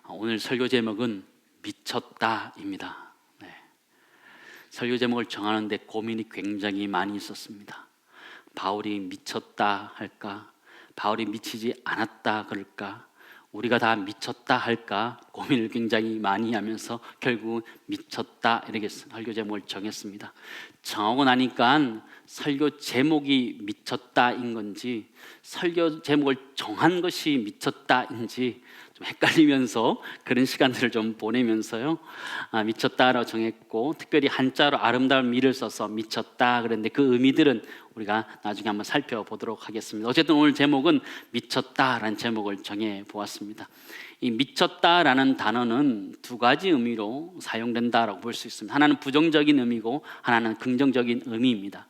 오늘 설교 제목은 미쳤다입니다. 설교 제목을 정하는데 고민이 굉장히 많이 있었습니다. 바울이 미쳤다 할까? 바울이 미치지 않았다 그럴까? 우리가 다 미쳤다 할까? 고민을 굉장히 많이 하면서 결국 미쳤다 이렇게 설교 제목을 정했습니다. 정하고 나니까 설교 제목이 미쳤다인 건지 설교 제목을 정한 것이 미쳤다인지 좀 헷갈리면서 그런 시간들을 좀 보내면서요, 미쳤다라고 정했고, 특별히 한자로 아름다운 미를 써서 미쳤다 그랬는데 그 의미들은 우리가 나중에 한번 살펴보도록 하겠습니다. 어쨌든 오늘 제목은 미쳤다라는 제목을 정해 보았습니다. 이 미쳤다라는 단어는 두 가지 의미로 사용된다라고 볼 수 있습니다. 하나는 부정적인 의미고 하나는 긍정적인 의미입니다.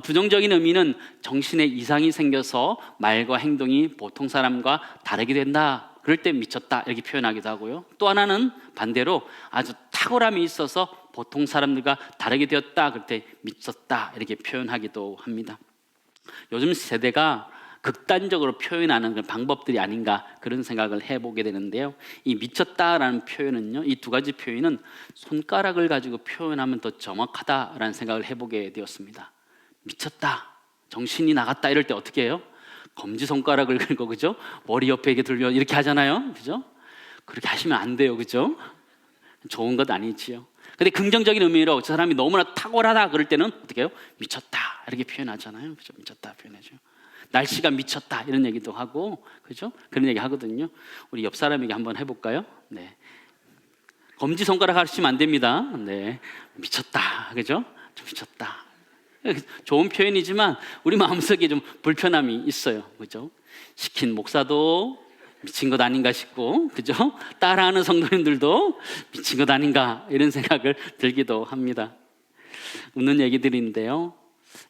부정적인 의미는 정신에 이상이 생겨서 말과 행동이 보통 사람과 다르게 된다, 그럴 때 미쳤다 이렇게 표현하기도 하고요. 또 하나는 반대로 아주 탁월함이 있어서 보통 사람들과 다르게 되었다, 그럴 때 미쳤다 이렇게 표현하기도 합니다. 요즘 세대가 극단적으로 표현하는 그런 방법들이 아닌가 그런 생각을 해보게 되는데요, 이 미쳤다라는 표현은요, 이 두 가지 표현은 손가락을 가지고 표현하면 더 정확하다라는 생각을 해보게 되었습니다. 미쳤다, 정신이 나갔다 이럴 때 어떻게 해요? 검지손가락을 긁고, 그죠? 머리 옆에 이렇게 들면 이렇게 하잖아요, 그죠? 그렇게 하시면 안 돼요, 그죠? 좋은 것 아니지요. 근데 긍정적인 의미로 저 사람이 너무나 탁월하다 그럴 때는 어떻게 해요? 미쳤다 이렇게 표현하잖아요, 그죠? 미쳤다 표현하죠. 날씨가 미쳤다 이런 얘기도 하고, 그죠? 그런 얘기 하거든요. 우리 옆 사람에게 한번 해볼까요? 네. 검지손가락 하시면 안 됩니다. 네. 미쳤다, 그죠? 좀 미쳤다. 좋은 표현이지만 우리 마음속에 좀 불편함이 있어요, 그죠? 시킨 목사도 미친 것 아닌가 싶고, 그죠? 따라하는 성도님들도 미친 것 아닌가 이런 생각을 들기도 합니다. 웃는 얘기들인데요,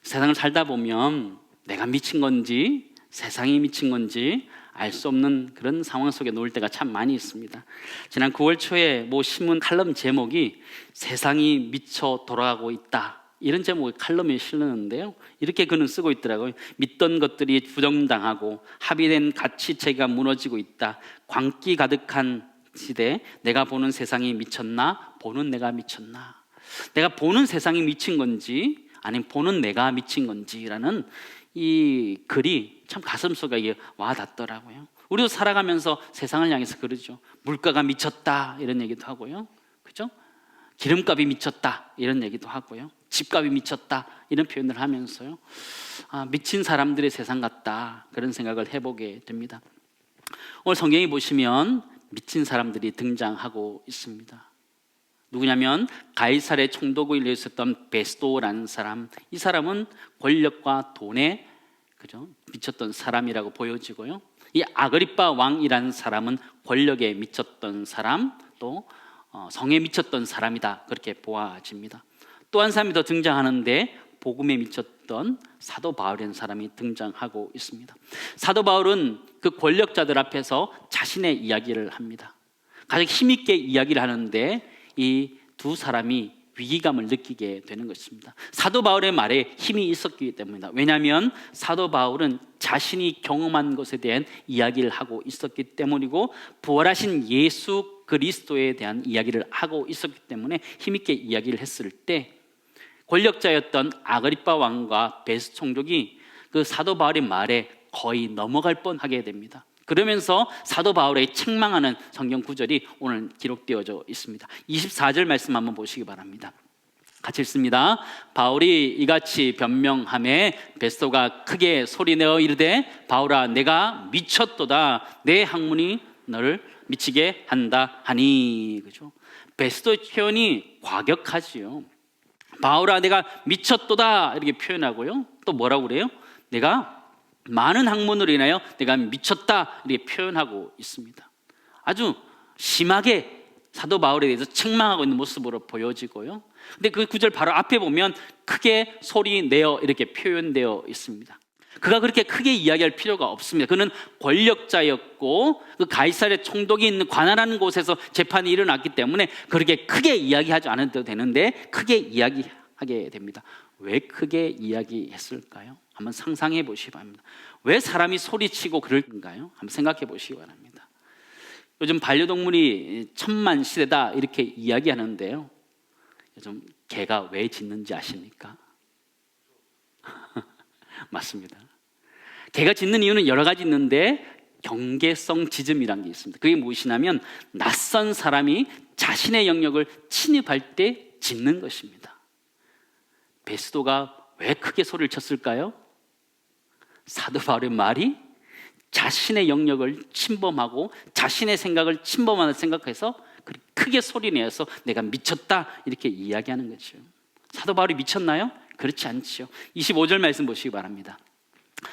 세상을 살다 보면 내가 미친 건지 세상이 미친 건지 알 수 없는 그런 상황 속에 놓을 때가 참 많이 있습니다. 지난 9월 초에 뭐 신문 칼럼 제목이 세상이 미쳐 돌아가고 있다, 이런 제목의 칼럼에 실렸는데요, 이렇게 그는 쓰고 있더라고요. 믿던 것들이 부정당하고 합의된 가치체가 무너지고 있다. 광기 가득한 시대, 내가 보는 세상이 미쳤나? 보는 내가 미쳤나? 내가 보는 세상이 미친 건지 아니면 보는 내가 미친 건지라는 이 글이 참 가슴속에 와닿더라고요. 우리도 살아가면서 세상을 향해서 그러죠. 물가가 미쳤다 이런 얘기도 하고요, 그죠? 기름값이 미쳤다 이런 얘기도 하고요, 집값이 미쳤다 이런 표현을 하면서요, 미친 사람들의 세상 같다 그런 생각을 해보게 됩니다. 오늘 성경에 보시면 미친 사람들이 등장하고 있습니다. 누구냐면 가이사랴 총독을 일했었던 베스도라는 사람, 이 사람은 권력과 돈에, 그죠? 미쳤던 사람이라고 보여지고요, 이 아그리빠 왕이라는 사람은 권력에 미쳤던 사람, 또 성에 미쳤던 사람이다 그렇게 보아집니다. 또 한 사람이 더 등장하는데 복음에 미쳤던 사도 바울이라는 사람이 등장하고 있습니다. 사도 바울은 그 권력자들 앞에서 자신의 이야기를 합니다. 가장 힘있게 이야기를 하는데 이 두 사람이 위기감을 느끼게 되는 것입니다. 사도 바울의 말에 힘이 있었기 때문입니다. 왜냐하면 사도 바울은 자신이 경험한 것에 대한 이야기를 하고 있었기 때문이고, 부활하신 예수 그리스도에 대한 이야기를 하고 있었기 때문에 힘있게 이야기를 했을 때 권력자였던 아그리빠 왕과 베스도 총독이 그 사도 바울의 말에 거의 넘어갈 뻔하게 됩니다. 그러면서 사도 바울의 책망하는 성경 구절이 오늘 기록되어져 있습니다. 24절 말씀 한번 보시기 바랍니다. 같이 읽습니다. 바울이 이같이 변명하매 베스도가 크게 소리내어 이르되, 바울아 내가 미쳤도다, 내 학문이 너를 미치게 한다 하니. 그죠? 베스도의 표현이 과격하지요. 바울아 내가 미쳤도다 이렇게 표현하고요, 또 뭐라고 그래요? 내가 많은 학문으로 인하여 내가 미쳤다 이렇게 표현하고 있습니다. 아주 심하게 사도 바울에 대해서 책망하고 있는 모습으로 보여지고요, 근데 그 구절 바로 앞에 보면 크게 소리 내어 이렇게 표현되어 있습니다. 그가 그렇게 크게 이야기할 필요가 없습니다. 그는 권력자였고 그 가이사랴 총독이 있는 관할하는 곳에서 재판이 일어났기 때문에 그렇게 크게 이야기하지 않아도 되는데 크게 이야기하게 됩니다. 왜 크게 이야기했을까요? 한번 상상해 보시기 바랍니다. 왜 사람이 소리치고 그럴까요? 한번 생각해 보시기 바랍니다. 요즘 반려동물이 천만 시대다 이렇게 이야기하는데요. 요즘 개가 왜 짖는지 아십니까? 맞습니다. 개가 짖는 이유는 여러 가지 있는데 경계성 짖음이라는 게 있습니다. 그게 무엇이냐면 낯선 사람이 자신의 영역을 침입할 때 짖는 것입니다. 베스도가 왜 크게 소리를 쳤을까요? 사도 바울의 말이 자신의 영역을 침범하고 자신의 생각을 침범하는 생각해서 크게 소리내서 내가 미쳤다 이렇게 이야기하는 거죠. 사도 바울이 미쳤나요? 그렇지 않죠. 25절 말씀 보시기 바랍니다.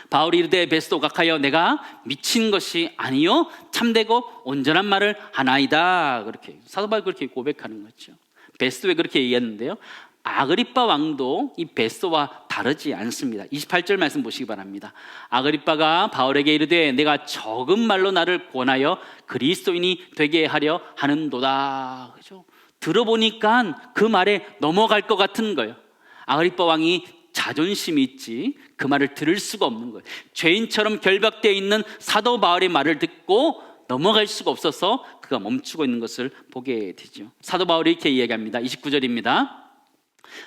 바울이 이르되 베스도 각하여 내가 미친 것이 아니요 참되고 온전한 말을 하나이다. 그렇게 사도 바울이 그렇게 고백하는 거죠. 베스도에 그렇게 얘기했는데요. 아그리빠 왕도 이 베스도와 다르지 않습니다. 28절 말씀 보시기 바랍니다. 아그리빠가 바울에게 이르되 내가 적은 말로 나를 권하여 그리스도인이 되게 하려 하는도다. 그죠? 들어보니까 그 말에 넘어갈 것 같은 거예요. 아그리빠 왕이 자존심이 있지 그 말을 들을 수가 없는 거예요. 죄인처럼 결박되어 있는 사도 바울의 말을 듣고 넘어갈 수가 없어서 그가 멈추고 있는 것을 보게 되죠. 사도 바울이 이렇게 이야기합니다. 29절입니다.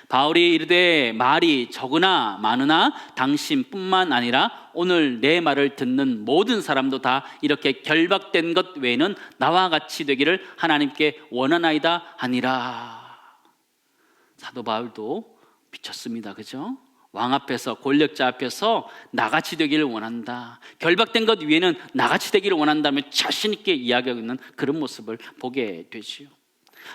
바울이 이르되 말이 적으나 많으나 당신뿐만 아니라 오늘 내 말을 듣는 모든 사람도 다 이렇게 결박된 것 외에는 나와 같이 되기를 하나님께 원하나이다 하니라. 사도 바울도 미쳤습니다. 그죠? 왕 앞에서 권력자 앞에서 나같이 되기를 원한다. 결박된 것 위에는 나같이 되기를 원한다며 자신 있게 이야기하고 있는 그런 모습을 보게 되지요.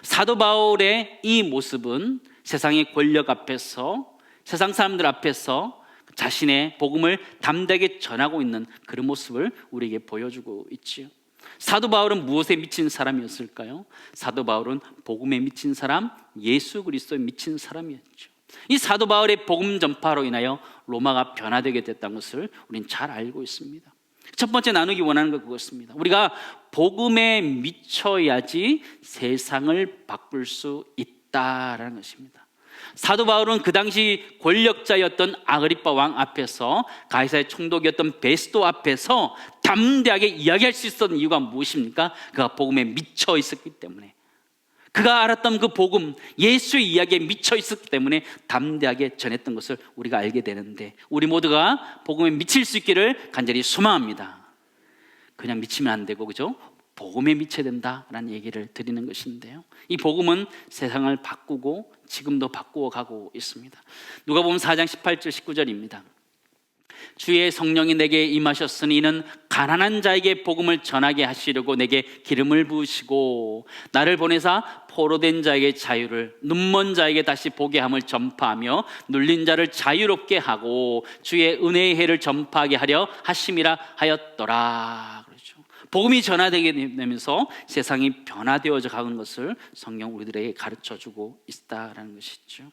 사도 바울의 이 모습은 세상의 권력 앞에서 세상 사람들 앞에서 자신의 복음을 담대하게 전하고 있는 그런 모습을 우리에게 보여주고 있지요. 사도 바울은 무엇에 미친 사람이었을까요? 사도 바울은 복음에 미친 사람, 예수 그리스도에 미친 사람이었죠. 이 사도 바울의 복음 전파로 인하여 로마가 변화되게 됐다는 것을 우리는 잘 알고 있습니다. 첫 번째 나누기 원하는 것 그것입니다. 우리가 복음에 미쳐야지 세상을 바꿀 수 있다라는 것입니다. 사도 바울은 그 당시 권력자였던 아그리빠 왕 앞에서 가이사의 총독이었던 베스도 앞에서 담대하게 이야기할 수 있었던 이유가 무엇입니까? 그가 복음에 미쳐 있었기 때문에, 그가 알았던 그 복음, 예수의 이야기에 미쳐 있었기 때문에 담대하게 전했던 것을 우리가 알게 되는데, 우리 모두가 복음에 미칠 수 있기를 간절히 소망합니다. 그냥 미치면 안 되고, 그죠? 복음에 미쳐야 된다라는 얘기를 드리는 것인데요, 이 복음은 세상을 바꾸고 지금도 바꾸어 가고 있습니다. 누가복음 4장 18절 19절입니다. 주의 성령이 내게 임하셨으니 이는 가난한 자에게 복음을 전하게 하시려고 내게 기름을 부으시고 나를 보내사 포로된 자에게 자유를, 눈먼 자에게 다시 보게 함을 전파하며 눌린 자를 자유롭게 하고 주의 은혜의 해를 전파하게 하려 하심이라 하였더라. 그렇죠. 복음이 전화되게 되면서 세상이 변화되어져 가는 것을 성경 우리들에게 가르쳐주고 있다라는 것이죠.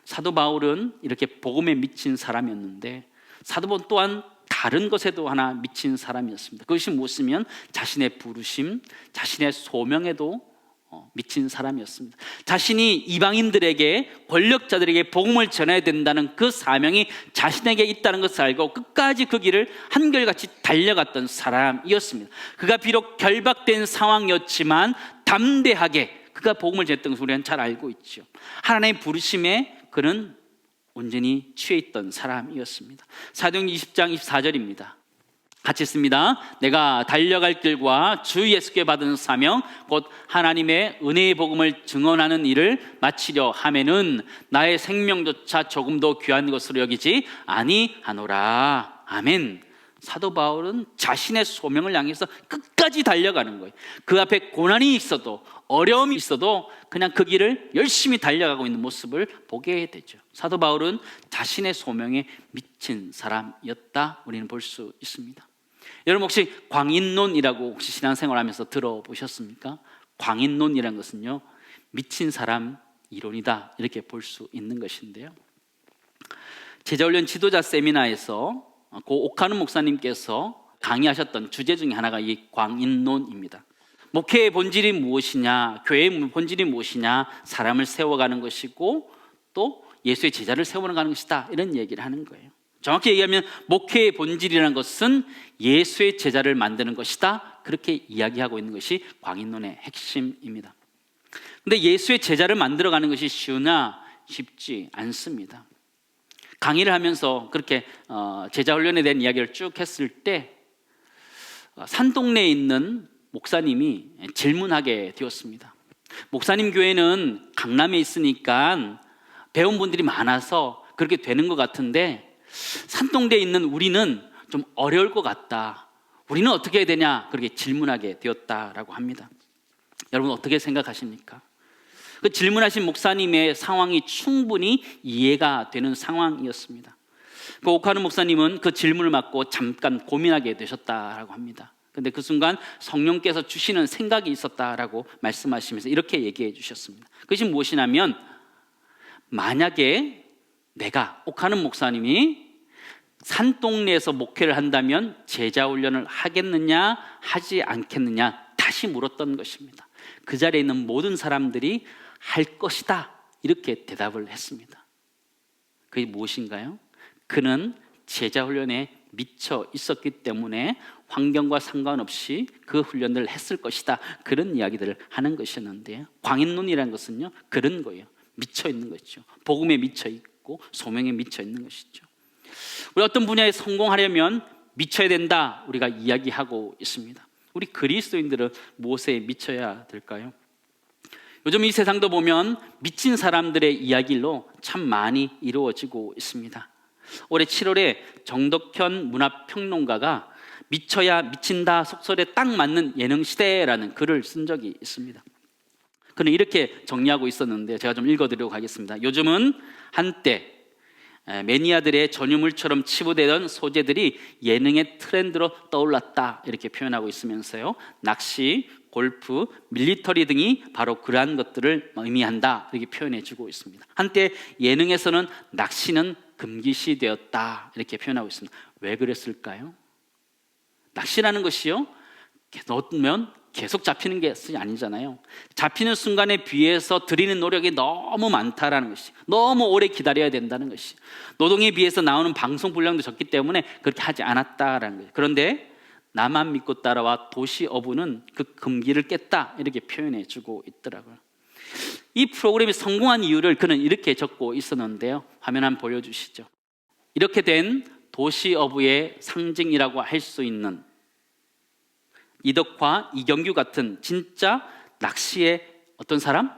사도 바울은 이렇게 복음에 미친 사람이었는데 사도 바울 또한 다른 것에도 하나 미친 사람이었습니다. 그것이 무엇이면 자신의 부르심, 자신의 소명에도 미친 사람이었습니다. 자신이 이방인들에게, 권력자들에게 복음을 전해야 된다는 그 사명이 자신에게 있다는 것을 알고 끝까지 그 길을 한결같이 달려갔던 사람이었습니다. 그가 비록 결박된 상황이었지만 담대하게 그가 복음을 전했던 것을 우리는 잘 알고 있죠. 하나님의 부르심에 그는 온전히 취해 있던 사람이었습니다. 사도행 20장 24절입니다. 같이 읽습니다. 내가 달려갈 길과 주 예수께 받은 사명 곧 하나님의 은혜의 복음을 증언하는 일을 마치려 하면은 나의 생명조차 조금도 귀한 것으로 여기지 아니하노라. 아멘. 사도 바울은 자신의 소명을 향해서 끝까지 달려가는 거예요. 그 앞에 고난이 있어도, 어려움이 있어도 그냥 그 길을 열심히 달려가고 있는 모습을 보게 되죠. 사도 바울은 자신의 소명에 미친 사람이었다, 우리는 볼 수 있습니다. 여러분 혹시 광인론이라고 혹시 신앙생활하면서 들어보셨습니까? 광인론이라는 것은요, 미친 사람 이론이다, 이렇게 볼 수 있는 것인데요, 제자훈련 지도자 세미나에서 고 오카는 목사님께서 강의하셨던 주제 중에 하나가 이 광인론입니다. 목회의 본질이 무엇이냐, 교회의 본질이 무엇이냐, 사람을 세워가는 것이고 또 예수의 제자를 세워가는 것이다, 이런 얘기를 하는 거예요. 정확히 얘기하면 목회의 본질이라는 것은 예수의 제자를 만드는 것이다, 그렇게 이야기하고 있는 것이 광인론의 핵심입니다. 근데 예수의 제자를 만들어가는 것이 쉬우나 쉽지 않습니다. 강의를 하면서 그렇게 제자 훈련에 대한 이야기를 쭉 했을 때 산동네에 있는 목사님이 질문하게 되었습니다. 목사님 교회는 강남에 있으니까 배운 분들이 많아서 그렇게 되는 것 같은데 산동대에 있는 우리는 좀 어려울 것 같다. 우리는 어떻게 해야 되냐? 그렇게 질문하게 되었다라고 합니다. 여러분 어떻게 생각하십니까? 그 질문하신 목사님의 상황이 충분히 이해가 되는 상황이었습니다. 그 옥하는 목사님은 그 질문을 받고 잠깐 고민하게 되셨다라고 합니다. 근데 그 순간 성령께서 주시는 생각이 있었다라고 말씀하시면서 이렇게 얘기해 주셨습니다. 그것이 무엇이냐면, 만약에 내가 옥하는 목사님이 산동네에서 목회를 한다면 제자 훈련을 하겠느냐 하지 않겠느냐 다시 물었던 것입니다. 그 자리에 있는 모든 사람들이 할 것이다, 이렇게 대답을 했습니다. 그게 무엇인가요? 그는 제자 훈련에 미쳐 있었기 때문에 환경과 상관없이 그 훈련을 했을 것이다, 그런 이야기들을 하는 것이었는데요, 광인론이라는 것은요 그런 거예요. 미쳐 있는 것이죠. 복음에 미쳐 있고 소명에 미쳐 있는 것이죠. 우리 어떤 분야에 성공하려면 미쳐야 된다, 우리가 이야기하고 있습니다. 우리 그리스도인들은 무엇에 미쳐야 될까요? 요즘 이 세상도 보면 미친 사람들의 이야기로 참 많이 이루어지고 있습니다. 올해 7월에 정덕현 문화평론가가 미쳐야 미친다 속설에 딱 맞는 예능시대라는 글을 쓴 적이 있습니다. 그는 이렇게 정리하고 있었는데 제가 좀 읽어드리려고 하겠습니다. 요즘은 한때 매니아들의 전유물처럼 치부되던 소재들이 예능의 트렌드로 떠올랐다, 이렇게 표현하고 있으면서요, 낚시, 골프, 밀리터리 등이 바로 그러한 것들을 의미한다, 이렇게 표현해주고 있습니다. 한때 예능에서는 낚시는 금기시 되었다, 이렇게 표현하고 있습니다. 왜 그랬을까요? 낚시라는 것이요, 넣으면 계속 잡히는 게 아니잖아요. 잡히는 순간에 비해서 들이는 노력이 너무 많다라는 것이, 너무 오래 기다려야 된다는 것이, 노동에 비해서 나오는 방송 분량도 적기 때문에 그렇게 하지 않았다라는 거예요. 그런데 나만 믿고 따라와 도시 어부는 그 금기를 깼다, 이렇게 표현해 주고 있더라고요. 이 프로그램이 성공한 이유를 그는 이렇게 적고 있었는데요, 화면 한번 보여주시죠. 이렇게 된 도시 어부의 상징이라고 할 수 있는 이덕화, 이경규 같은 진짜 낚시에 어떤 사람?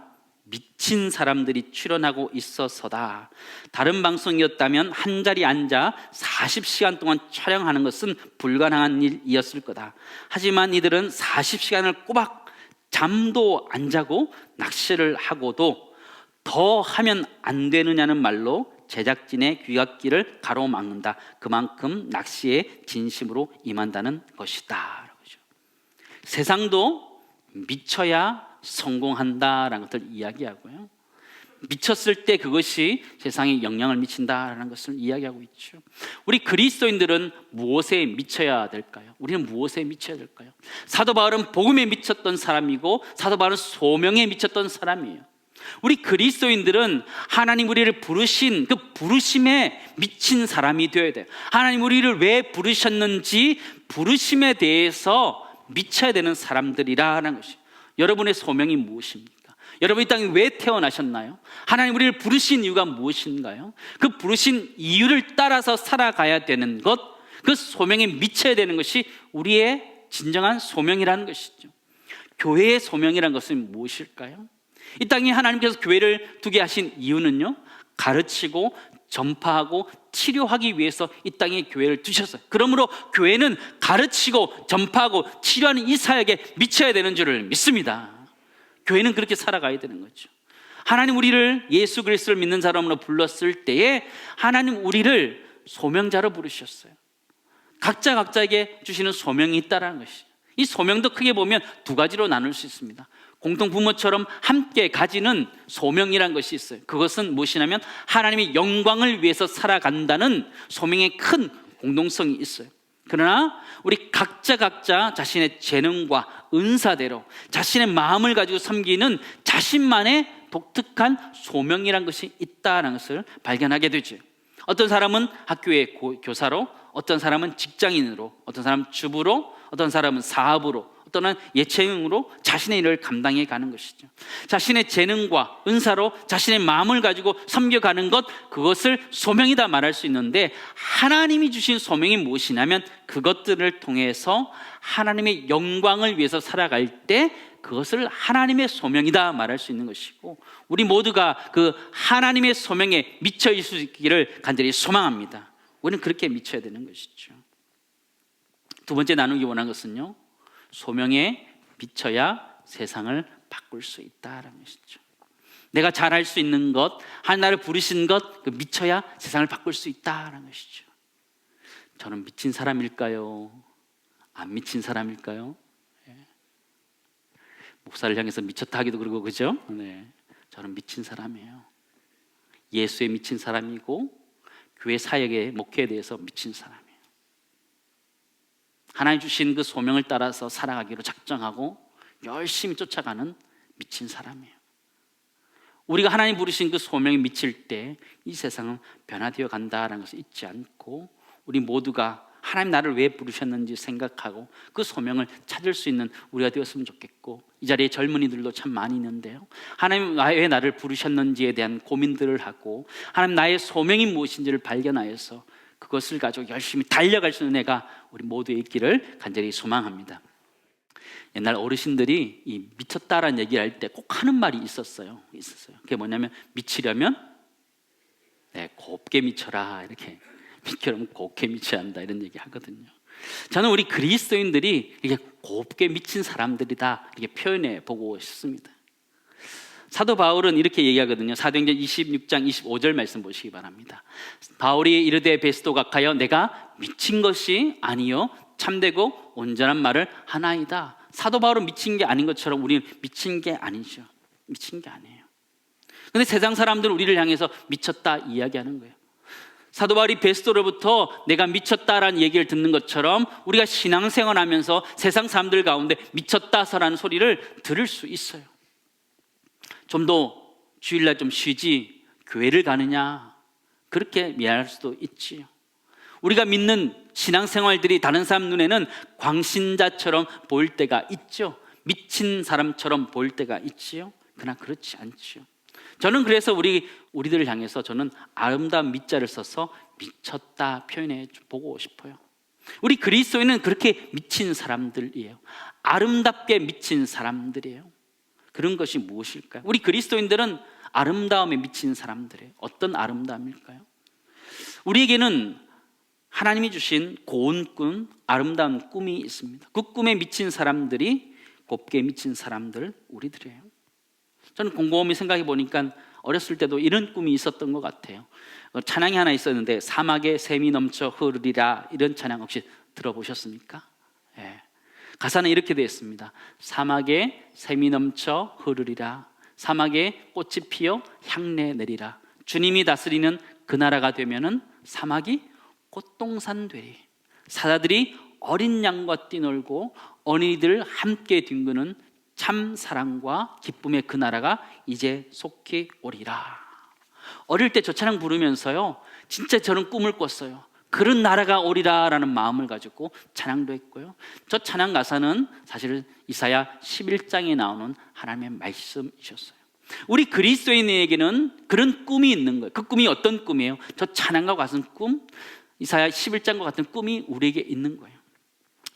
미친 사람들이 출연하고 있어서다. 다른 방송이었다면 한 자리에 앉아 40시간 동안 촬영하는 것은 불가능한 일이었을 거다. 하지만 이들은 40시간을 꼬박 잠도 안 자고 낚시를 하고도 더 하면 안 되느냐는 말로 제작진의 귀갓길을 가로막는다. 그만큼 낚시에 진심으로 임한다는 것이다. 세상도 미쳐야 성공한다라는 것을 이야기하고요, 미쳤을 때 그것이 세상에 영향을 미친다라는 것을 이야기하고 있죠. 우리 그리스도인들은 무엇에 미쳐야 될까요? 우리는 무엇에 미쳐야 될까요? 사도 바울은 복음에 미쳤던 사람이고 사도 바울은 소명에 미쳤던 사람이에요. 우리 그리스도인들은 하나님 우리를 부르신 그 부르심에 미친 사람이 되어야 돼요. 하나님 우리를 왜 부르셨는지 부르심에 대해서 미쳐야 되는 사람들이라는 것이, 여러분의 소명이 무엇입니까? 여러분 이 땅에 왜 태어나셨나요? 하나님 우리를 부르신 이유가 무엇인가요? 그 부르신 이유를 따라서 살아가야 되는 것, 그 소명에 미쳐야 되는 것이 우리의 진정한 소명이라는 것이죠. 교회의 소명이라는 것은 무엇일까요? 이 땅에 하나님께서 교회를 두게 하신 이유는요, 가르치고 전파하고 치료하기 위해서 이 땅에 교회를 두셨어요. 그러므로 교회는 가르치고 전파하고 치료하는 이 사역에 미쳐야 되는 줄을 믿습니다. 교회는 그렇게 살아가야 되는 거죠. 하나님 우리를 예수 그리스도를 믿는 사람으로 불렀을 때에 하나님 우리를 소명자로 부르셨어요. 각자에게 주시는 소명이 있다는 것이, 이 소명도 크게 보면 두 가지로 나눌 수 있습니다. 공동 부모처럼 함께 가지는 소명이란 것이 있어요. 그것은 무엇이냐면 하나님의 영광을 위해서 살아간다는 소명의 큰 공동성이 있어요. 그러나 우리 각자 자신의 재능과 은사대로 자신의 마음을 가지고 섬기는 자신만의 독특한 소명이란 것이 있다는 것을 발견하게 되죠. 어떤 사람은 학교의 교사로, 어떤 사람은 직장인으로, 어떤 사람은 주부로, 어떤 사람은 사업으로, 어떤 사람은 예체능으로 자신의 일을 감당해 가는 것이죠. 자신의 재능과 은사로 자신의 마음을 가지고 섬겨가는 것, 그것을 소명이다 말할 수 있는데, 하나님이 주신 소명이 무엇이냐면 그것들을 통해서 하나님의 영광을 위해서 살아갈 때 그것을 하나님의 소명이다 말할 수 있는 것이고, 우리 모두가 그 하나님의 소명에 미쳐 있을 수 있기를 간절히 소망합니다. 우리는 그렇게 미쳐야 되는 것이죠. 두 번째 나누기 원한 것은요, 소명에 미쳐야 세상을 바꿀 수 있다라는 것이죠. 내가 잘할 수 있는 것, 하나님을 부르신 것, 미쳐야 세상을 바꿀 수 있다라는 것이죠. 저는 미친 사람일까요? 안 미친 사람일까요? 목사를 향해서 미쳤다 하기도 그러고, 그죠? 네. 저는 미친 사람이에요. 예수에 미친 사람이고 교회 사역의 목회에 대해서 미친 사람이에요. 하나님 주신 그 소명을 따라서 살아가기로 작정하고 열심히 쫓아가는 미친 사람이에요. 우리가 하나님 부르신 그 소명에 미칠 때 이 세상은 변화되어 간다라는 것을 잊지 않고, 우리 모두가 하나님 나를 왜 부르셨는지 생각하고 그 소명을 찾을 수 있는 우리가 되었으면 좋겠고, 이 자리에 젊은이들도 참 많이 있는데요, 하나님 왜 나를 부르셨는지에 대한 고민들을 하고 하나님 나의 소명이 무엇인지를 발견하여서 그것을 가지고 열심히 달려갈 수 있는 애가 우리 모두에 있기를 간절히 소망합니다. 옛날 어르신들이 이 미쳤다라는 얘기를 할 때 꼭 하는 말이 있었어요. 그게 뭐냐면, 미치려면 곱게 미쳐라, 이렇게. 미치려면 곱게 미쳐야 한다, 이런 얘기 하거든요. 저는 우리 그리스도인들이 이게 곱게 미친 사람들이다, 이렇게 표현해 보고 싶습니다. 사도 바울은 이렇게 얘기하거든요. 사도행전 26장 25절 말씀 보시기 바랍니다. 바울이 이르되 베스도 각하여 내가 미친 것이 아니요 참되고 온전한 말을 하나이다. 사도 바울은 미친 게 아닌 것처럼 우리는 미친 게 아니죠. 미친 게 아니에요. 그런데 세상 사람들은 우리를 향해서 미쳤다 이야기하는 거예요. 사도 바울이 베스도로부터 내가 미쳤다라는 얘기를 듣는 것처럼 우리가 신앙생활하면서 세상 사람들 가운데 미쳤다라는 소리를 들을 수 있어요. 좀 더 주일날 좀 쉬지 교회를 가느냐, 그렇게 미안할 수도 있지요. 우리가 믿는 신앙생활들이 다른 사람 눈에는 광신자처럼 보일 때가 있죠. 미친 사람처럼 보일 때가 있지요. 그러나 그렇지 않지요. 저는 그래서 우리들을 향해서 저는 아름다운 미자를 써서 미쳤다 표현해 보고 싶어요. 우리 그리스도인은 그렇게 미친 사람들이에요. 아름답게 미친 사람들이에요. 그런 것이 무엇일까요? 우리 그리스도인들은 아름다움에 미친 사람들이에요. 어떤 아름다움일까요? 우리에게는 하나님이 주신 고운 꿈, 아름다운 꿈이 있습니다. 그 꿈에 미친 사람들이 곱게 미친 사람들, 우리들이에요. 저는 곰곰이 생각해 보니까 어렸을 때도 이런 꿈이 있었던 것 같아요. 찬양이 하나 있었는데, 사막에 샘이 넘쳐 흐르리라, 이런 찬양 혹시 들어보셨습니까? 예. 가사는 이렇게 되어 있습니다. 사막에 샘이 넘쳐 흐르리라, 사막에 꽃이 피어 향내 내리라. 주님이 다스리는 그 나라가 되면은 사막이 꽃동산 되리. 사자들이 어린 양과 뛰놀고 어린이들 함께 뒹구는 참 사랑과 기쁨의 그 나라가 이제 속히 오리라. 어릴 때 저 찬양 부르면서요, 진짜 저는 꿈을 꿨어요. 그런 나라가 오리라라는 마음을 가지고 찬양도 했고요. 저 찬양 가사는 사실 이사야 11장에 나오는 하나님의 말씀이셨어요. 우리 그리스도인에게는 그런 꿈이 있는 거예요. 그 꿈이 어떤 꿈이에요? 저 찬양과 같은 꿈, 이사야 11장과 같은 꿈이 우리에게 있는 거예요.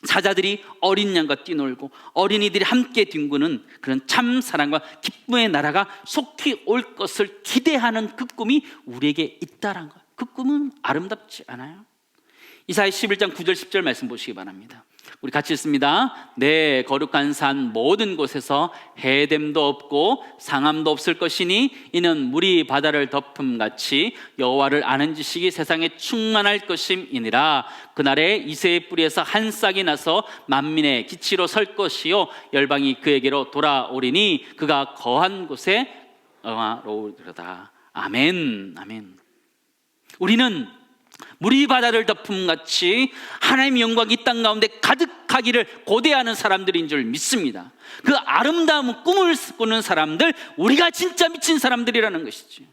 사자들이 어린 양과 뛰놀고 어린이들이 함께 뒹구는 그런 참 사랑과 기쁨의 나라가 속히 올 것을 기대하는 그 꿈이 우리에게 있다는 거예요. 그 꿈은 아름답지 않아요? 이사야 11장 9절 10절 말씀 보시기 바랍니다. 우리 같이 읽습니다. 내 거룩한 산 모든 곳에서 해됨도 없고 상함도 없을 것이니 이는 물이 바다를 덮음같이 여호와를 아는 지식이 세상에 충만할 것임이니라. 그날에 이새의 뿌리에서 한 싹이 나서 만민의 기치로 설 것이요 열방이 그에게로 돌아오리니 그가 거한 곳에 영화로우리로다. 아멘. 아멘. 우리는 물이 바다를 덮음같이 하나님의 영광이 이 땅 가운데 가득하기를 고대하는 사람들인 줄 믿습니다. 그 아름다운 꿈을 꾸는 사람들, 우리가 진짜 미친 사람들이라는 것이지.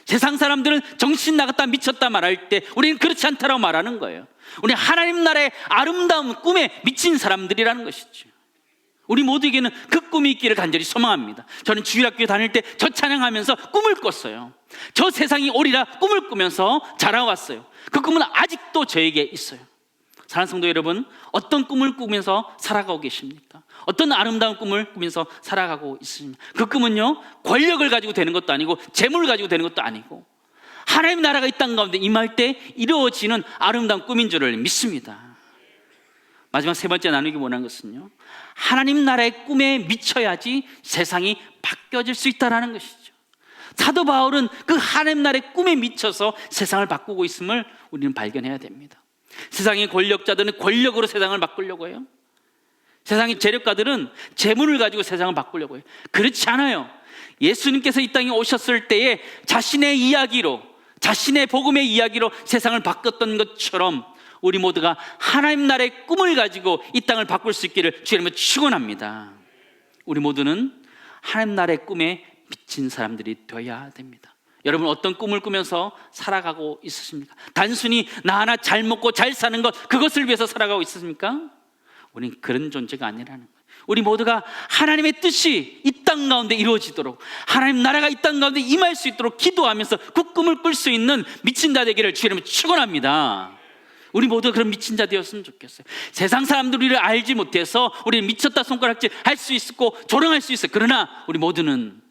세상 사람들은 정신 나갔다 미쳤다 말할 때 우리는 그렇지 않다라고 말하는 거예요. 우리 하나님 나라의 아름다운 꿈에 미친 사람들이라는 것이죠. 우리 모두에게는 그 꿈이 있기를 간절히 소망합니다. 저는 주일학교에 다닐 때 저 찬양하면서 꿈을 꿨어요. 저 세상이 오리라 꿈을 꾸면서 자라왔어요. 그 꿈은 아직도 저에게 있어요. 사랑하는 성도 여러분, 어떤 꿈을 꾸면서 살아가고 계십니까? 어떤 아름다운 꿈을 꾸면서 살아가고 있습니까? 그 꿈은요, 권력을 가지고 되는 것도 아니고 재물을 가지고 되는 것도 아니고 하나님 나라가 이 땅 가운데 임할 때 이루어지는 아름다운 꿈인 줄을 믿습니다. 마지막 세 번째 나누기 원하는 것은요, 하나님 나라의 꿈에 미쳐야지 세상이 바뀌어질 수 있다는 것이죠. 사도 바울은 그 하나님 나라의 꿈에 미쳐서 세상을 바꾸고 있음을 우리는 발견해야 됩니다. 세상의 권력자들은 권력으로 세상을 바꾸려고 해요. 세상의 재력가들은 재물을 가지고 세상을 바꾸려고 해요. 그렇지 않아요. 예수님께서 이 땅에 오셨을 때에 자신의 이야기로, 자신의 복음의 이야기로 세상을 바꿨던 것처럼 우리 모두가 하나님 나라의 꿈을 가지고 이 땅을 바꿀 수 있기를 주님을 축원합니다. 우리 모두는 하나님 나라의 꿈에 미친 사람들이 되어야 됩니다. 여러분, 어떤 꿈을 꾸면서 살아가고 있으십니까? 단순히 나 하나 잘 먹고 잘 사는 것, 그것을 위해서 살아가고 있으십니까? 우리는 그런 존재가 아니라는 거예요. 우리 모두가 하나님의 뜻이 이 땅 가운데 이루어지도록, 하나님 나라가 이 땅 가운데 임할 수 있도록 기도하면서 그 꿈을 꿀 수 있는 미친 자 되기를 주님을 축원합니다. 우리 모두가 그런 미친 자 되었으면 좋겠어요. 세상 사람들이 우리를 알지 못해서 우리는 미쳤다 손가락질 할 수 있고 조롱할 수 있어요. 그러나 우리 모두는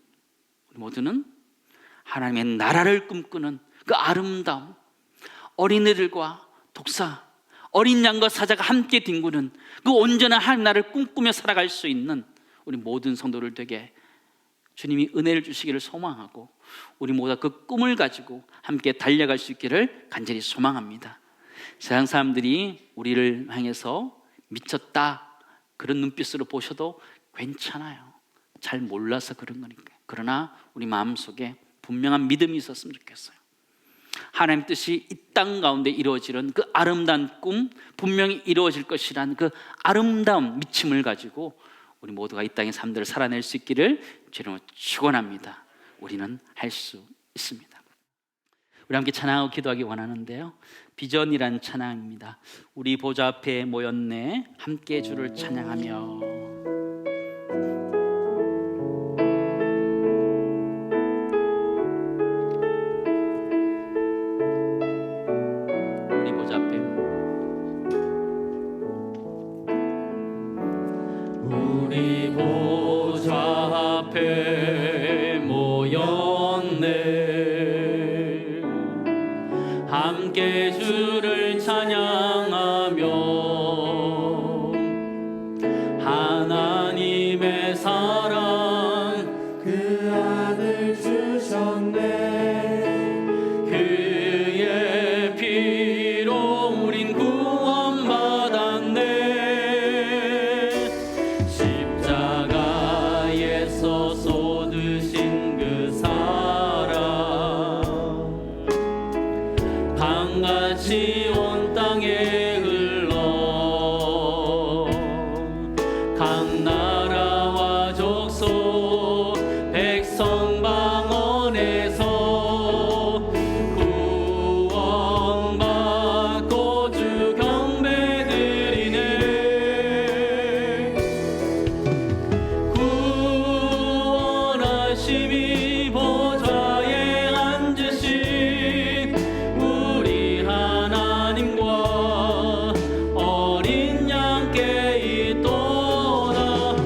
하나님의 나라를 꿈꾸는 그 아름다움, 어린애들과 독사, 어린 양과 사자가 함께 뒹구는 그 온전한 하나님 나라를 꿈꾸며 살아갈 수 있는 우리 모든 성도들 되게 주님이 은혜를 주시기를 소망하고, 우리 모두가 그 꿈을 가지고 함께 달려갈 수 있기를 간절히 소망합니다. 세상 사람들이 우리를 향해서 미쳤다 그런 눈빛으로 보셔도 괜찮아요. 잘 몰라서 그런 거니까. 그러나 우리 마음속에 분명한 믿음이 있었으면 좋겠어요. 하나님 뜻이 이 땅 가운데 이루어지는 그 아름다운 꿈, 분명히 이루어질 것이라는 그 아름다운 미침을 가지고 우리 모두가 이 땅의 삶들을 살아낼 수 있기를 주님으로 축원합니다. 우리는 할 수 있습니다. 우리 함께 찬양하고 기도하기 원하는데요, 비전이란 찬양입니다. 우리 보좌 앞에 모였네, 함께 주를 찬양하며. 우리 보좌 앞에 모였네, 함께 주를 찬양하며 하나님의 사랑 그 아들 주셨네, 그의 피로 우린 구원받았네. 십자가에서 쏟으신 그 사랑 강같이 온 땅에 흘러 각 나라와 족속 백성 방언에서 구원받고 주 경배드리네. 구원하심이 보좌에 앉으신 우리 하나님과 어린 양께 있도다.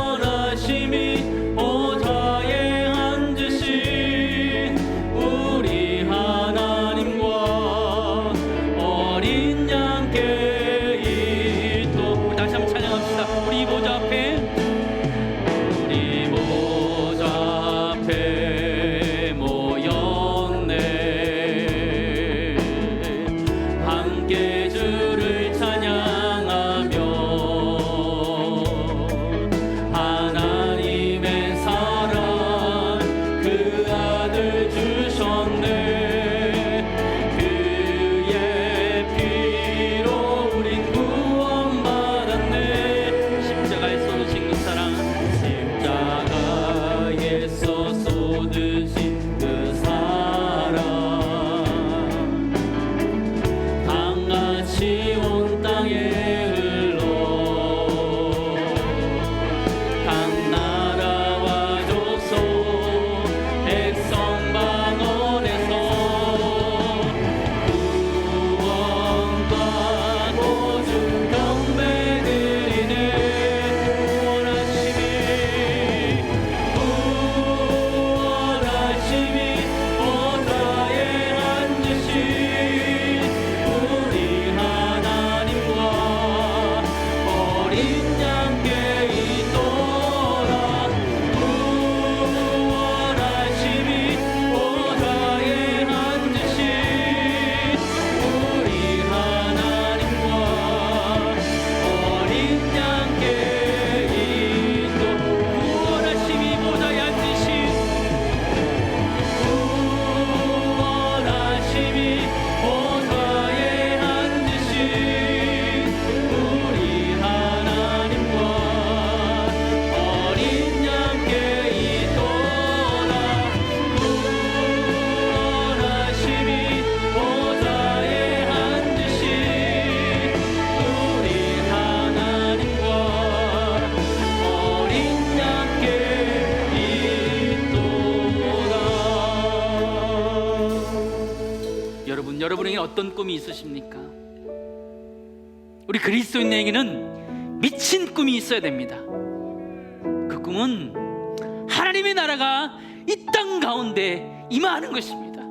구원하심이 보좌에 앉으신 우리 하나님과 어린 양께 있도. 우리 다시 한번 찬양합시다. 우리 보좌 앞에, 우리 보좌 앞에 모였네, 함께 주를 찬양하며 하나님의 사랑 그 아들 주셨네, 그의 피로 우린 구원받았네. 십자가에서 소명에 어떤 꿈이 있으십니까? 우리 그리스도인에게는 미친 꿈이 있어야 됩니다. 그 꿈은 하나님의 나라가 이 땅 가운데 임하는 것입니다.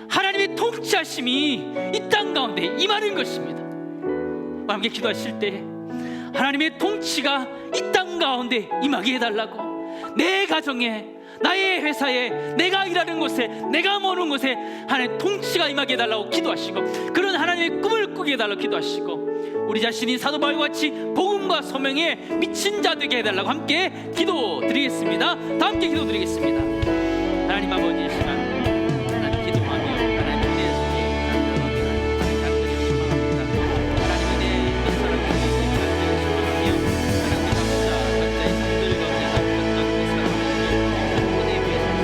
하나님의 통치하심이 이 땅 가운데 임하는 것입니다. 함께 기도하실 때 하나님의 통치가 이 땅 가운데 임하게 해달라고, 내 가정에, 나의 회사에, 내가 일하는 곳에, 내가 머는 곳에 하나님의 통치가 임하게 해달라고 기도하시고, 그런 하나님의 꿈을 꾸게 해달라고 기도하시고, 우리 자신이 사도 바울과 같이 복음과 소명에 미친 자 되게 해달라고 함께 기도드리겠습니다. 다 함께 기도드리겠습니다. 하나님 아버지, 이 시간 하나님 기도하며 하나님 은혜 속에 하나님 간절히 소망합니다. 하나님 은혜 이 사람을 위해서 간절히 소망하며 하나님 각자의 삶들 가운데 하나님 어떤 이 사람들이 은혜 위해서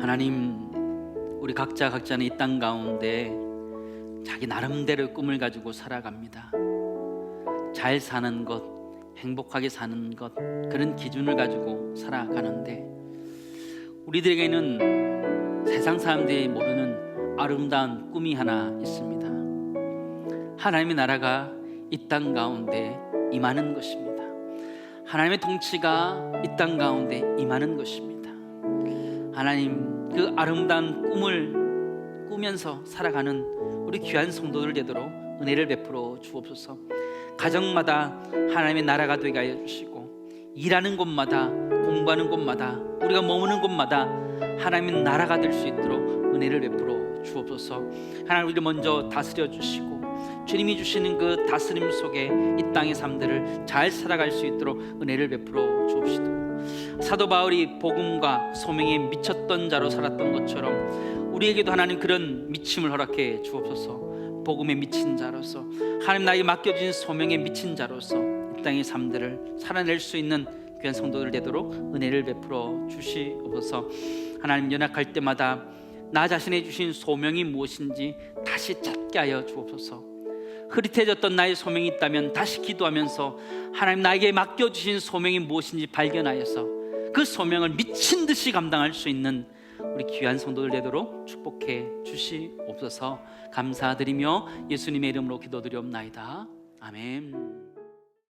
하나님, 우리 각자는 이 땅 가운데 자기 나름대로의 꿈을 가지고 살아갑니다. 잘 사는 것, 행복하게 사는 것, 그런 기준을 가지고 살아가는데, 우리들에게는 세상 사람들이 모르는 아름다운 꿈이 하나 있습니다. 하나님의 나라가 이 땅 가운데 임하는 것입니다. 하나님의 통치가 이 땅 가운데 임하는 것입니다. 하나님, 그 아름다운 꿈을 꾸면서 살아가는 우리 귀한 성도들 되도록 은혜를 베풀어 주옵소서. 가정마다 하나님의 나라가 되게 하여 주시고, 일하는 곳마다, 공부하는 곳마다, 우리가 머무는 곳마다 하나님의 나라가 될 수 있도록 은혜를 베풀어 주옵소서. 하나님, 우리를 먼저 다스려 주시고, 주님이 주시는 그 다스림 속에 이 땅의 삶들을 잘 살아갈 수 있도록 은혜를 베풀어 주옵시다. 사도 바울이 복음과 소명에 미쳤던 자로 살았던 것처럼 우리에게도 하나님 그런 미침을 허락해 주옵소서. 복음에 미친 자로서, 하나님 나에게 맡겨진 소명에 미친 자로서 이 땅의 삶들을 살아낼 수 있는 귀한 성도들 되도록 은혜를 베풀어 주시옵소서. 하나님, 연약할 때마다 나 자신의 주신 소명이 무엇인지 다시 찾게 하여 주옵소서. 흐릿해졌던 나의 소명이 있다면 다시 기도하면서 하나님 나에게 맡겨주신 소명이 무엇인지 발견하여서 그 소명을 미친 듯이 감당할 수 있는 우리 귀한 성도들 되도록 축복해 주시옵소서. 감사드리며 예수님의 이름으로 기도드리옵나이다. 아멘.